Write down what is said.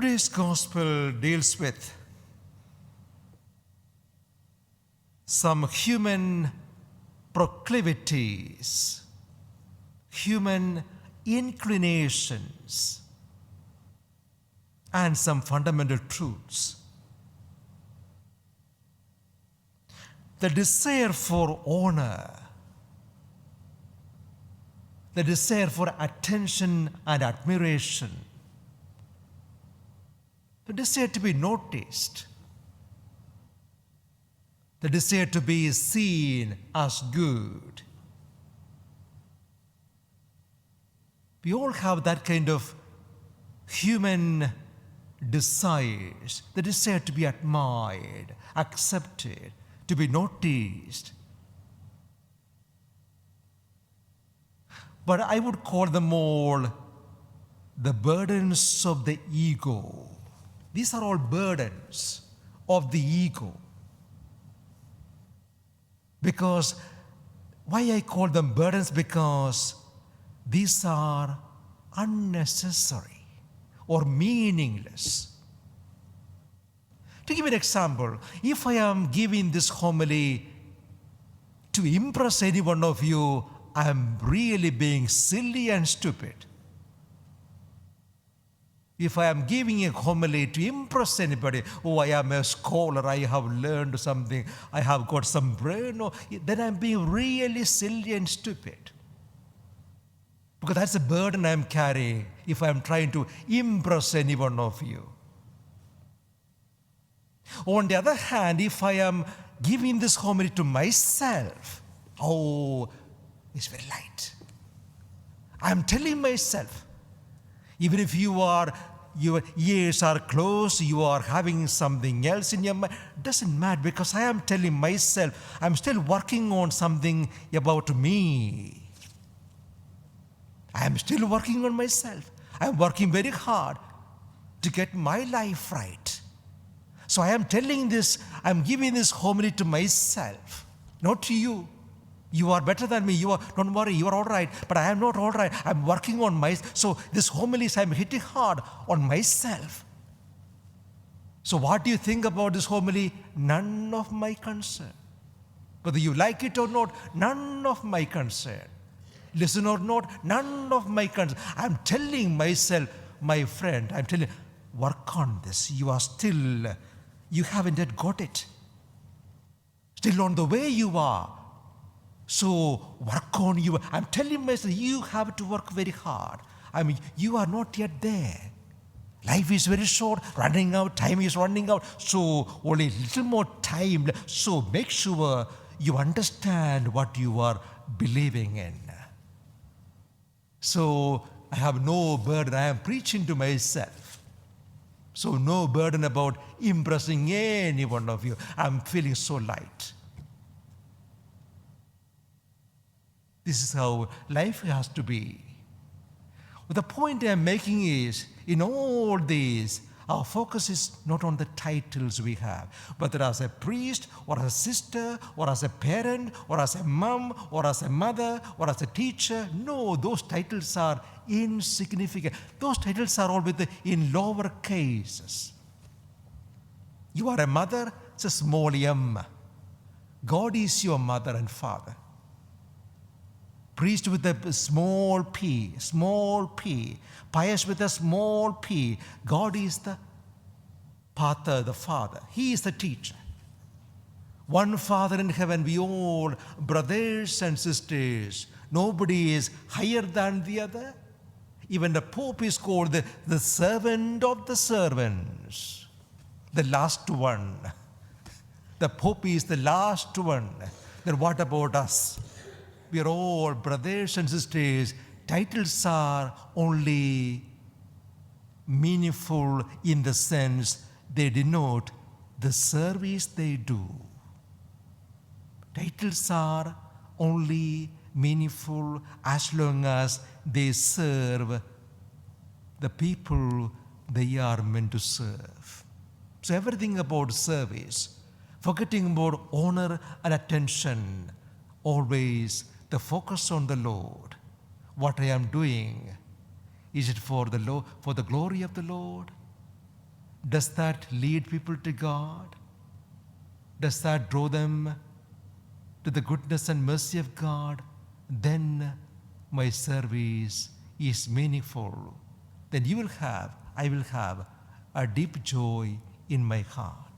Today's gospel deals with some human proclivities, human inclinations, and some fundamental truths. The desire for honor, the desire for attention and admiration, the desire to be noticed, the desire to be seen as good. We all have that kind of human desires, the desire to be admired, accepted, to be noticed. But I would call them all the burdens of the ego. These are all burdens of the ego. Because, why I call them burdens? Because these are unnecessary or meaningless. To give an example, if I am giving this homily to impress any one of you, I am really being silly and stupid. If I am giving a homily to impress anybody, oh, I am a scholar, I have learned something, I have got some brain, no, then I am being really silly and stupid. Because that's a burden I am carrying if I am trying to impress any one of you. On the other hand, if I am giving this homily to myself, oh, it's very light. I am telling myself, even if your ears are closed, you are having something else in your mind, doesn't matter, because I am telling myself, I'm still working on something about me. I am still working on myself. I am working very hard to get my life right. So I am telling this, I am giving this homily to myself, not to you. You are better than me. Don't worry, you are all right. But I am not all right. I am working on myself. So this homilies, I am hitting hard on myself. So what do you think about this homily? None of my concern. Whether you like it or not, none of my concern. Listen or not, none of my concern. I am telling myself, my friend, I am telling you, work on this. You haven't yet got it. Still on the way you are. So work on you. I'm telling myself, you have to work very hard. I mean, you are not yet there. Life is very short, running out, time is running out. So only a little more time. So make sure you understand what you are believing in. So I have no burden. I am preaching to myself. So no burden about impressing any one of you. I'm feeling so light. This is how life has to be. But the point I'm making is, in all these, our focus is not on the titles we have, whether as a priest, or as a sister, or as a parent, or as a mom, or as a mother, or as a teacher. No, those titles are insignificant. Those titles are all in lower cases. You are a mother, it's a small m. God is your mother and father. Priest with a small p, pious with a small p. God is the Pater, the Father. He is the teacher. One Father in heaven, we all brothers and sisters. Nobody is higher than the other. Even the Pope is called the servant of the servants, the last one. The Pope is the last one. Then what about us? We are all brothers and sisters. Titles are only meaningful in the sense they denote the service they do. Titles are only meaningful as long as they serve the people they are meant to serve. So everything about service, forgetting about honor and attention, always the focus on the Lord. What I am doing, is it for the glory of the Lord? does that lead people to God? Does that draw them to the goodness and mercy of God? Then my service is meaningful. Then I will have a deep joy in my heart.